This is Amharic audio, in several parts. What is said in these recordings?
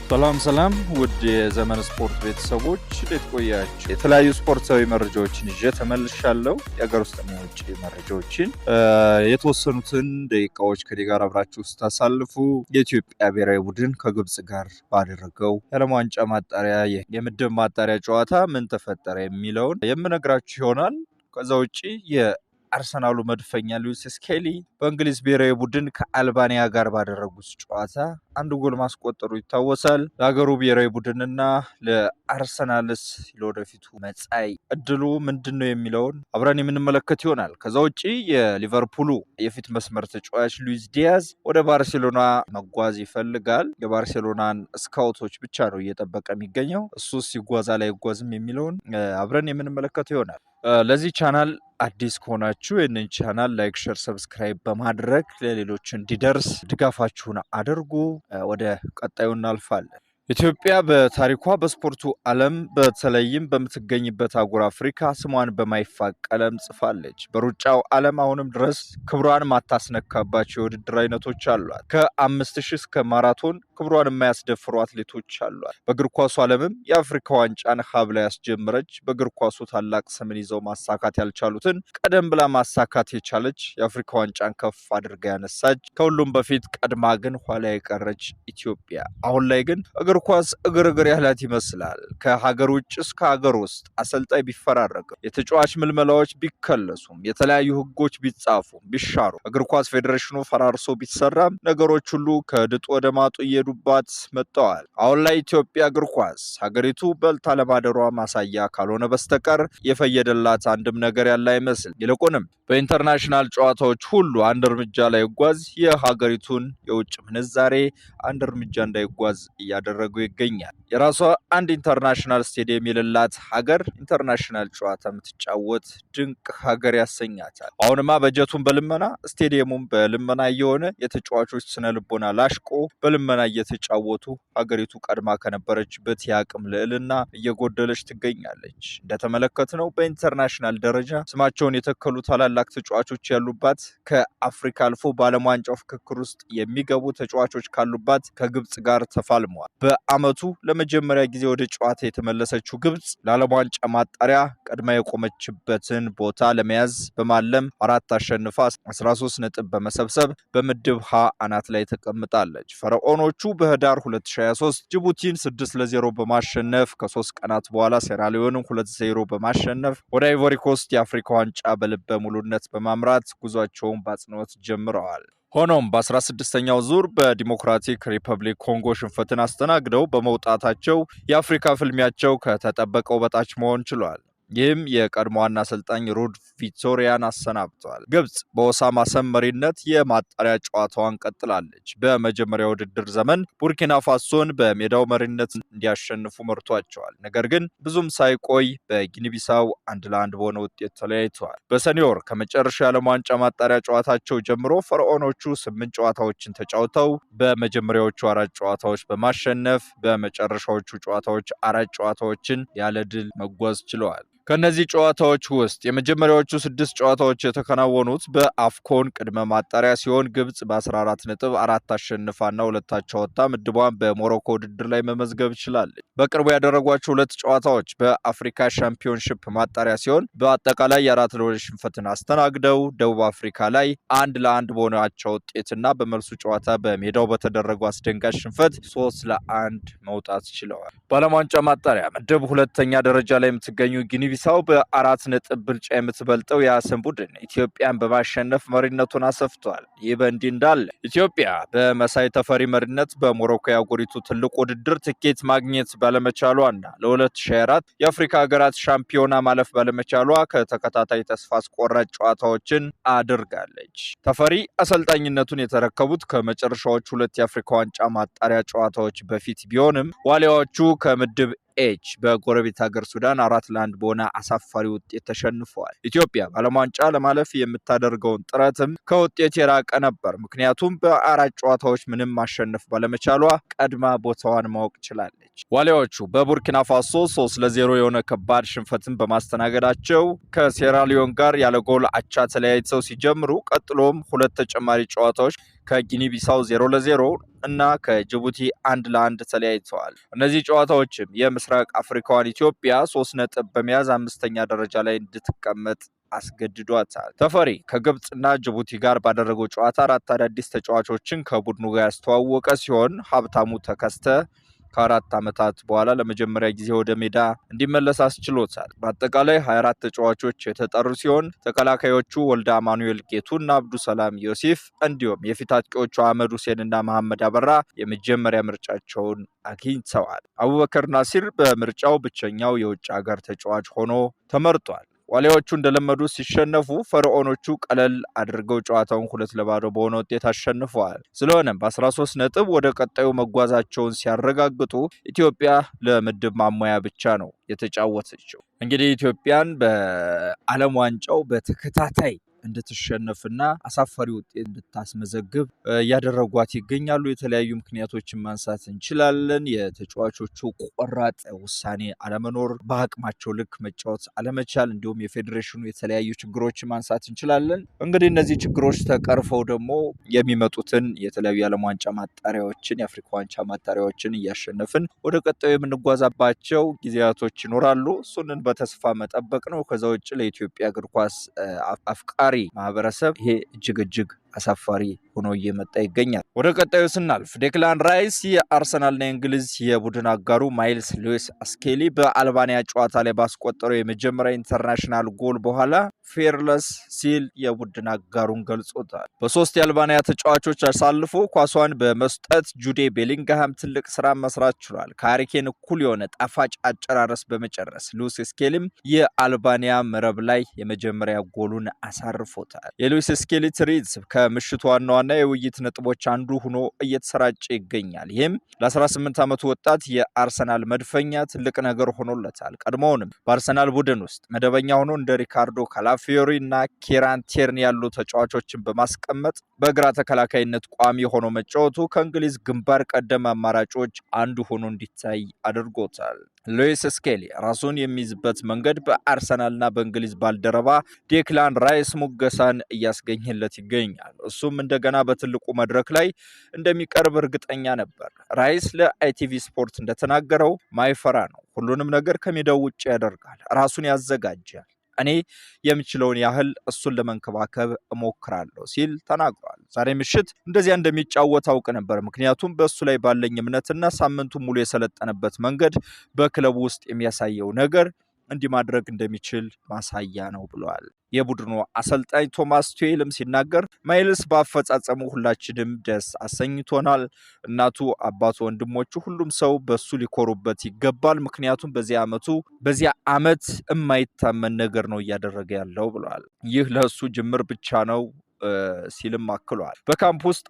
ሰላም ውድ የዘመን ስፖርት ቤተሰቦች እንዴት ቆያችሁ? የተለያዩ ስፖርታዊ መረጃዎችን ይዤ ተመልሻለሁ። የሀገር ውስጥና የውጭ መረጃዎችን የተወሰኑትን ደቂቃዎች ከኔ ጋር አብራችሁ ስታሳልፉ የኢትዮጵያ ብሔራዊ ቡድን ከግብጽ ጋር ባደረገው የዓለም ዋንጫ ማጣሪያ የምድብ ማጣሪያ ጨዋታ ምን ተፈጠረ የሚለውን የምነግራችሁ ይሆናል። ከዛ ውጪ አርሰናሉ መድፈኛ ሉዊስ ስኬሊ በእንግሊዝ ብሔራዊ ቡድን ከአልባኒያ ጋር ባደረጉት ጨዋታ አንድ ጎል ማስቆጠሩ ይታወሳል። ለሀገሩ ብሔራዊ ቡድንና ለአርሰናልስ ለወደፊቱ መጻኢ እድሉ ምንድነው የሚለውን አብረን የምንመለከት ይሆናል። ከዛ ውጪ የሊቨርፑሉ የፊት መስመር ተጫዋች ሉዊስ ዲያዝ ወደ ባርሴሎና መጓዝ ይፈልጋል። የባርሴሎናን ስካውቶች ብቻ ነው እየጠበቀ የሚገኘው። እሱስ ይጓዛል አይጓዝም የሚለውን አብረን የምንመለከት ይሆናል። ለዚህ ቻናል አዲስ ከሆናችሁ ይህንን ቻናል ላይክ፣ ሼር፣ ሰብስክራይብ በማድረግ ለሌሎች እንዲደርስ ድጋፋችሁን አድርጉ። ወደ ቀጣዩ እናልፋለን። ኢትዮጵያ በታሪኳ በስፖርቱ ዓለም በተለይም በምትገኝበት አህጉር አፍሪካ ስሟን በማይፋቅ ቀለም ጽፋለች። በሩጫው ዓለም አሁንም ድረስ ክብሯን ማታስነካባቸው የውድድር አይነቶች አሏት። ከ5000 እስከ ማራቶን ክብሯን የማያስደፍሩ አትሌቶች አሏት። በእግር ኳሱ ዓለምም የአፍሪካ ዋንጫን ሀብላ ያስጀመረች፣ በእግር ኳሱ ታላቅ ስምን ይዘው ማሳካት ያልቻሉትን ቀደም ብላ ማሳካት የቻለች፣ የአፍሪካ ዋንጫን ከፍ አድርጋ ያነሳች፣ ከሁሉም በፊት ቀድማ ግን ኋላ የቀረች ኢትዮጵያ አሁን ላይ ግን እግር ኳስ እግር ያህላት ይመስላል። ከሀገር ውጭ እስከ ሀገር ውስጥ አሰልጣኝ ቢፈራረቅም፣ የተጫዋች ምልመላዎች ቢከለሱም፣ የተለያዩ ህጎች ቢጻፉም ቢሻሩ፣ እግር ኳስ ፌዴሬሽኑ ፈራርሶ ቢሰራም ነገሮች ሁሉ ከድጡ ወደ ማጡ እየሄዱባት መጥተዋል። አሁን ላይ ኢትዮጵያ እግር ኳስ ሀገሪቱ በልታ ለማደሯ ማሳያ ካልሆነ በስተቀር የፈየደላት አንድም ነገር ያለ አይመስል። ይልቁንም በኢንተርናሽናል ጨዋታዎች ሁሉ አንድ እርምጃ ላይ ይጓዝ የሀገሪቱን የውጭ ምንዛሬ አንድ እርምጃ እንዳይጓዝ እያደረገው ይገኛል። የራሷ አንድ ኢንተርናሽናል ስቴዲየም የሌላት ሀገር ኢንተርናሽናል ጨዋታ የምትጫወት ድንቅ ሀገር ያሰኛታል። አሁንማ በጀቱን በልመና ስቴዲየሙን በልመና እየሆነ የተጫዋቾች ስነ ልቦና ላሽቆ በልመና እየተጫወቱ ሀገሪቱ ቀድማ ከነበረችበት የአቅም ልዕልና እየጎደለች ትገኛለች። እንደተመለከትነው በኢንተርናሽናል ደረጃ ስማቸውን የተከሉ ታላላቅ ተጫዋቾች ያሉባት፣ ከአፍሪካ አልፎ በዓለም ዋንጫው ፍክክር ውስጥ የሚገቡ ተጫዋቾች ካሉባት ከግብጽ ጋር ተፋልመዋል። በዓመቱ ለመጀመሪያ ጊዜ ወደ ጨዋታ የተመለሰችው ግብጽ ለዓለም ዋንጫ ማጣሪያ ቀድማ የቆመችበትን ቦታ ለመያዝ በማለም 4 አሸንፋ 13 ነጥብ በመሰብሰብ በምድብ ሀ አናት ላይ ተቀምጣለች። ፈርዖኖቹ በህዳር 2023 ጅቡቲን 6-0 በማሸነፍ ከ3 ቀናት በኋላ ሴራሊዮንን 2-0 በማሸነፍ ወደ አይቮሪ ኮስት የአፍሪካ ዋንጫ በልበ ሙሉነት በማምራት ጉዟቸውን በአጽንኦት ጀምረዋል። ሆኖም በ16ኛው ዙር በዲሞክራቲክ ሪፐብሊክ ኮንጎ ሽንፈትን አስተናግደው በመውጣታቸው የአፍሪካ ፍልሚያቸው ከተጠበቀው በታች መሆን ችሏል። ይህም የቀድሞ ዋና አሰልጣኝ ሩድ ቪቶሪያን አሰናብቷል። ግብጽ በኦሳማ ሰም መሪነት የማጣሪያ ጨዋታዋን ቀጥላለች። በመጀመሪያው ውድድር ዘመን ቡርኪና ፋሶን በሜዳው መሪነት እንዲያሸንፉ መርቷቸዋል። ነገር ግን ብዙም ሳይቆይ በጊኒቢሳው 1-1 በሆነ ውጤት ተለያይተዋል። በሰኔ ወር ከመጨረሻ የዓለም ዋንጫ ማጣሪያ ጨዋታቸው ጀምሮ ፈርዖኖቹ 8 ጨዋታዎችን ተጫውተው በመጀመሪያዎቹ 4 ጨዋታዎች በማሸነፍ በመጨረሻዎቹ ጨዋታዎች 4 ጨዋታዎችን ያለ ድል መጓዝ ችለዋል። ከነዚህ ጨዋታዎች ውስጥ የመጀመሪያዎቹ 6 ጨዋታዎች የተከናወኑት በአፍኮን ቅድመ ማጣሪያ ሲሆን ግብጽ በ14 ነጥብ 4 አሸንፋና 2 አቻ ወጥታ ምድቧን በሞሮኮ ውድድር ላይ መመዝገብ ችላለች። በቅርቡ ያደረጓቸው 2 ጨዋታዎች በአፍሪካ ሻምፒዮንሺፕ ማጣሪያ ሲሆን በአጠቃላይ የ4-2 ሽንፈትን አስተናግደው ደቡብ አፍሪካ ላይ 1-1 በሆነ አቻ ውጤትና በመልሱ ጨዋታ በሜዳው በተደረገው አስደንጋጭ ሽንፈት 3-1 መውጣት ችለዋል። በዓለም ዋንጫ ማጣሪያ ምድብ 2ኛ ደረጃ ላይ የምትገኙ ጊኒቢሳው በ4 ነጥብ ብልጫ የምትበልጠው የአሰም ቡድን ኢትዮጵያን በማሸነፍ መሪነቱን አሰፍቷል። ይህ በእንዲህ እንዳለ ኢትዮጵያ በመሳይ ተፈሪ መሪነት በሞሮኮ የአህጉሪቱ ትልቅ ውድድር ትኬት ማግኘት ባለመቻሏና ለ2024 የአፍሪካ ሀገራት ሻምፒዮና ማለፍ ባለመቻሏ ከተከታታይ ተስፋ አስቆራጭ ጨዋታዎችን አድርጋለች። ተፈሪ አሰልጣኝነቱን የተረከቡት ከመጨረሻዎቹ 2 የአፍሪካ ዋንጫ ማጣሪያ ጨዋታዎች በፊት ቢሆንም ዋሊያዎቹ ከምድብ ኤች በጎረቤት ሀገር ሱዳን 4-1 በሆነ አሳፋሪ ውጤት ተሸንፈዋል። ኢትዮጵያ በዓለም ዋንጫ ለማለፍ የምታደርገውን ጥረትም ከውጤት የራቀ ነበር። ምክንያቱም በ4 ጨዋታዎች ምንም ማሸነፍ ባለመቻሏ ቀድማ ቦታዋን ማወቅ ችላለች። ዋሊያዎቹ በቡርኪና ፋሶ 3-0 የሆነ ከባድ ሽንፈትን በማስተናገዳቸው ከሴራሊዮን ጋር ያለ ጎል አቻ ተለያይተው ሲጀምሩ ቀጥሎም 2 ተጨማሪ ጨዋታዎች ከጊኒ ቢሳው 0-0 እና ከጅቡቲ 1-1 ተለያይተዋል። እነዚህ ጨዋታዎችም የምስራቅ አፍሪካዋን ኢትዮጵያ 3 ነጥብ በመያዝ 5ኛ ደረጃ ላይ እንድትቀመጥ አስገድዷታል። ተፈሪ ከግብጽና ጅቡቲ ጋር ባደረገው ጨዋታ 4 አዳዲስ ተጫዋቾችን ከቡድኑ ጋር ያስተዋወቀ ሲሆን ሀብታሙ ተከስተ ከ4 ዓመታት በኋላ ለመጀመሪያ ጊዜ ወደ ሜዳ እንዲመለስ አስችሎታል። በአጠቃላይ 24 ተጫዋቾች የተጠሩ ሲሆን ተከላካዮቹ ወልደ አማኑኤል ጌቱና አብዱሰላም ዮሴፍ እንዲሁም የፊት አጥቂዎቹ አህመድ ሁሴንና መሐመድ አበራ የመጀመሪያ ምርጫቸውን አግኝተዋል። አቡበከር ናሲር በምርጫው ብቸኛው የውጭ ሀገር ተጫዋች ሆኖ ተመርጧል። ዋሊያዎቹ እንደለመዱ ሲሸነፉ ፈርዖኖቹ ቀለል አድርገው ጨዋታውን 2-0 በሆነ ውጤት አሸንፈዋል። ስለሆነም በ13 ነጥብ ወደ ቀጣዩ መጓዛቸውን ሲያረጋግጡ ኢትዮጵያ ለምድብ ማሟያ ብቻ ነው የተጫወተችው። እንግዲህ ኢትዮጵያን በዓለም ዋንጫው በተከታታይ እንድትሸነፍና አሳፋሪ ውጤት እንድታስመዘግብ እያደረጓት ይገኛሉ። የተለያዩ ምክንያቶችን ማንሳት እንችላለን። የተጫዋቾቹ ቆራጥ ውሳኔ አለመኖር፣ በአቅማቸው ልክ መጫወት አለመቻል፣ እንዲሁም የፌዴሬሽኑ የተለያዩ ችግሮችን ማንሳት እንችላለን። እንግዲህ እነዚህ ችግሮች ተቀርፈው ደግሞ የሚመጡትን የተለያዩ የዓለም ዋንጫ ማጣሪያዎችን፣ የአፍሪካ ዋንጫ ማጣሪያዎችን እያሸነፍን ወደ ቀጣዩ የምንጓዛባቸው ጊዜያቶች ይኖራሉ። እሱንን በተስፋ መጠበቅ ነው። ከዛ ውጭ ለኢትዮጵያ እግር ኳስ አፍቃሪ ማህበረሰብ ይሄ እጅግ አሳፋሪ ሆኖ እየመጣ ይገኛል። ወደ ቀጣዩ ስናልፍ ዴክላን ራይስ የአርሰናልና የእንግሊዝ የቡድን አጋሩ ማይልስ ሉዊስ ስኬሊ በአልባኒያ ጨዋታ ላይ ባስቆጠረው የመጀመሪያ ኢንተርናሽናል ጎል በኋላ ፌርለስ ሲል የቡድን አጋሩን ገልጾታል። በ3 የአልባኒያ ተጫዋቾች አሳልፎ ኳሷን በመስጠት ጁዴ ቤሊንግሃም ትልቅ ስራ መስራት ችሏል። ከሃሪኬን እኩል የሆነ ጣፋጭ አጨራረስ በመጨረስ ሉዊስ ስኬሊም የአልባኒያ መረብ ላይ የመጀመሪያ ጎሉን አሳርፎታል። የሉዊስ ስኬሊ ትርኢት ከምሽቱ ዋና ዋና የውይይት ነጥቦች አንዱ ሆኖ እየተሰራጨ ይገኛል። ይህም ለ18 ዓመቱ ወጣት የአርሰናል መድፈኛ ትልቅ ነገር ሆኖለታል። ቀድሞውንም በአርሰናል ቡድን ውስጥ መደበኛ ሆኖ እንደ ሪካርዶ ካላፊዮሪ እና ኬራን ቴርኒ ያሉ ተጫዋቾችን በማስቀመጥ በግራ ተከላካይነት ቋሚ ሆኖ መጫወቱ ከእንግሊዝ ግንባር ቀደም አማራጮች አንዱ ሆኖ እንዲታይ አድርጎታል። ሉዊስ ስኬሊ ራሱን የሚይዝበት መንገድ በአርሰናልና በእንግሊዝ ባልደረባ ዴክላን ራይስ ሙገሳን እያስገኘለት ይገኛል። እሱም እንደገና በትልቁ መድረክ ላይ እንደሚቀርብ እርግጠኛ ነበር። ራይስ ለአይቲቪ ስፖርት እንደተናገረው ማይፈራ ነው። ሁሉንም ነገር ከሜዳው ውጭ ያደርጋል። ራሱን ያዘጋጃል። እኔ የምችለውን ያህል እሱን ለመንከባከብ እሞክራለሁ ሲል ተናግሯል። ዛሬ ምሽት እንደዚያ እንደሚጫወት አውቅ ነበር፣ ምክንያቱም በእሱ ላይ ባለኝ እምነትና ሳምንቱን ሙሉ የሰለጠነበት መንገድ በክለቡ ውስጥ የሚያሳየው ነገር እንዲህ ማድረግ እንደሚችል ማሳያ ነው ብለዋል። የቡድኑ አሰልጣኝ ቶማስ ቱዌልም ሲናገር ማይልስ በአፈጻጸሙ ሁላችንም ደስ አሰኝቶናል። እናቱ፣ አባቱ፣ ወንድሞቹ፣ ሁሉም ሰው በሱ ሊኮሩበት ይገባል። ምክንያቱም በዚያ ዓመት የማይታመን ነገር ነው እያደረገ ያለው ብለዋል። ይህ ለእሱ ጅምር ብቻ ነው ሲልም አክሏል። በካምፕ ውስጥ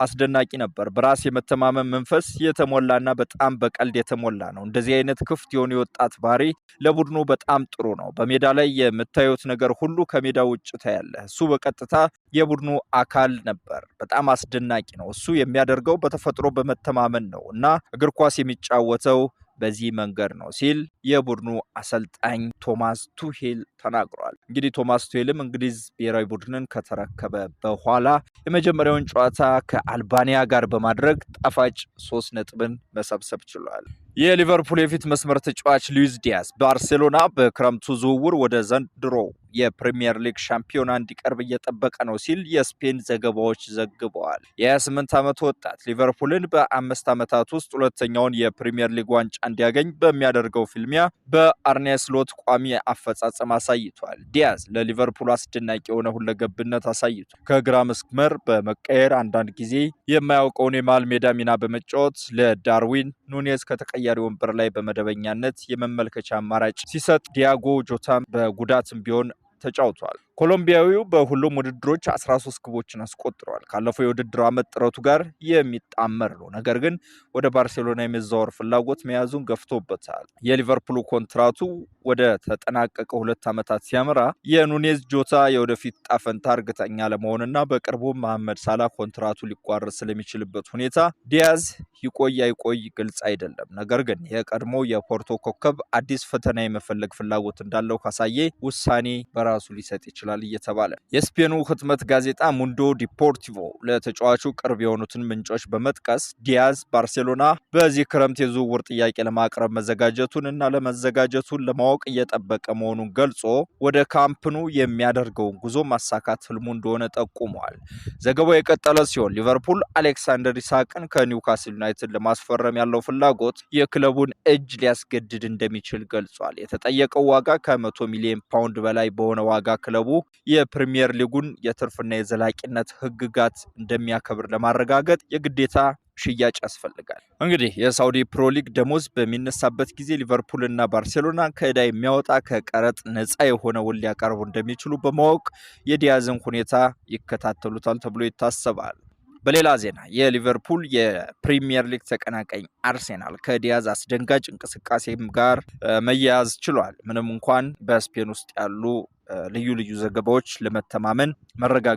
አስደናቂ ነበር። በራስ የመተማመን መንፈስ የተሞላና በጣም በቀልድ የተሞላ ነው። እንደዚህ አይነት ክፍት የሆነ የወጣት ባህሪ ለቡድኑ በጣም ጥሩ ነው። በሜዳ ላይ የምታዩት ነገር ሁሉ ከሜዳ ውጭ ታያለ። እሱ በቀጥታ የቡድኑ አካል ነበር። በጣም አስደናቂ ነው። እሱ የሚያደርገው በተፈጥሮ በመተማመን ነው እና እግር ኳስ የሚጫወተው በዚህ መንገድ ነው ሲል የቡድኑ አሰልጣኝ ቶማስ ቱሄል ተናግሯል። እንግዲህ ቶማስ ቱሄልም እንግሊዝ ብሔራዊ ቡድንን ከተረከበ በኋላ የመጀመሪያውን ጨዋታ ከአልባኒያ ጋር በማድረግ ጣፋጭ 3 ነጥብን መሰብሰብ ችሏል። የሊቨርፑል የፊት መስመር ተጫዋች ሉዊስ ዲያዝ ባርሴሎና በክረምቱ ዝውውር ወደ ዘንድሮ የፕሪሚየር ሊግ ሻምፒዮና እንዲቀርብ እየጠበቀ ነው ሲል የስፔን ዘገባዎች ዘግበዋል። የ28 ዓመቱ ወጣት ሊቨርፑልን በ5 ዓመታት ውስጥ ሁለተኛውን የፕሪሚየር ሊግ ዋንጫ እንዲያገኝ በሚያደርገው ፊልሚያ በአርኔ ስሎት ቋሚ አፈጻጸም አሳይቷል። ዲያዝ ለሊቨርፑል አስደናቂ የሆነ ሁለገብነት አሳይቷል። ከግራ መስመር በመቀየር አንዳንድ ጊዜ የማያውቀውን የመሃል ሜዳ ሚና በመጫወት ለዳርዊን ኑኔዝ ከተቀያሪ ወንበር ላይ በመደበኛነት የመመልከቻ አማራጭ ሲሰጥ፣ ዲያጎ ጆታም በጉዳትም ቢሆን ተጫውቷል። ኮሎምቢያዊው በሁሉም ውድድሮች 13 ግቦችን አስቆጥረዋል። ካለፈው የውድድር ዓመት ጥረቱ ጋር የሚጣመር ነው። ነገር ግን ወደ ባርሴሎና የመዛወር ፍላጎት መያዙን ገፍቶበታል። የሊቨርፑሉ ኮንትራቱ ወደ ተጠናቀቀ 2 ዓመታት ሲያመራ የኑኔዝ ጆታ የወደፊት ጣፈንታ እርግጠኛ ለመሆንና በቅርቡ መሐመድ ሳላህ ኮንትራቱ ሊቋረጥ ስለሚችልበት ሁኔታ ዲያዝ ይቆይ አይቆይ ግልጽ አይደለም። ነገር ግን የቀድሞ የፖርቶ ኮከብ አዲስ ፈተና የመፈለግ ፍላጎት እንዳለው ካሳየ ውሳኔ በራሱ ሊሰጥ ይችላል ይችላል እየተባለ የስፔኑ ህትመት ጋዜጣ ሙንዶ ዲፖርቲቮ ለተጫዋቹ ቅርብ የሆኑትን ምንጮች በመጥቀስ ዲያዝ ባርሴሎና በዚህ ክረምት የዝውውር ጥያቄ ለማቅረብ መዘጋጀቱን እና ለመዘጋጀቱን ለማወቅ እየጠበቀ መሆኑን ገልጾ ወደ ካምፕኑ የሚያደርገውን ጉዞ ማሳካት ህልሙ እንደሆነ ጠቁሟል። ዘገባው የቀጠለ ሲሆን ሊቨርፑል አሌክሳንደር ኢሳቅን ከኒውካስል ዩናይትድ ለማስፈረም ያለው ፍላጎት የክለቡን እጅ ሊያስገድድ እንደሚችል ገልጿል። የተጠየቀው ዋጋ ከ100 ሚሊዮን ፓውንድ በላይ በሆነ ዋጋ ክለቡ የፕሪሚየር ሊጉን የትርፍና የዘላቂነት ህግጋት እንደሚያከብር ለማረጋገጥ የግዴታ ሽያጭ ያስፈልጋል። እንግዲህ የሳውዲ ፕሮ ሊግ ደሞዝ በሚነሳበት ጊዜ ሊቨርፑልና ባርሴሎና ከዕዳ የሚያወጣ ከቀረጥ ነፃ የሆነ ውል ሊያቀርቡ እንደሚችሉ በማወቅ የዲያዝን ሁኔታ ይከታተሉታል ተብሎ ይታሰባል። በሌላ ዜና የሊቨርፑል የፕሪሚየር ሊግ ተቀናቃኝ አርሴናል ከዲያዝ አስደንጋጭ እንቅስቃሴም ጋር መያያዝ ችሏል። ምንም እንኳን በስፔን ውስጥ ያሉ ልዩ ዘገባዎች ለመተማመን መረጋገጥ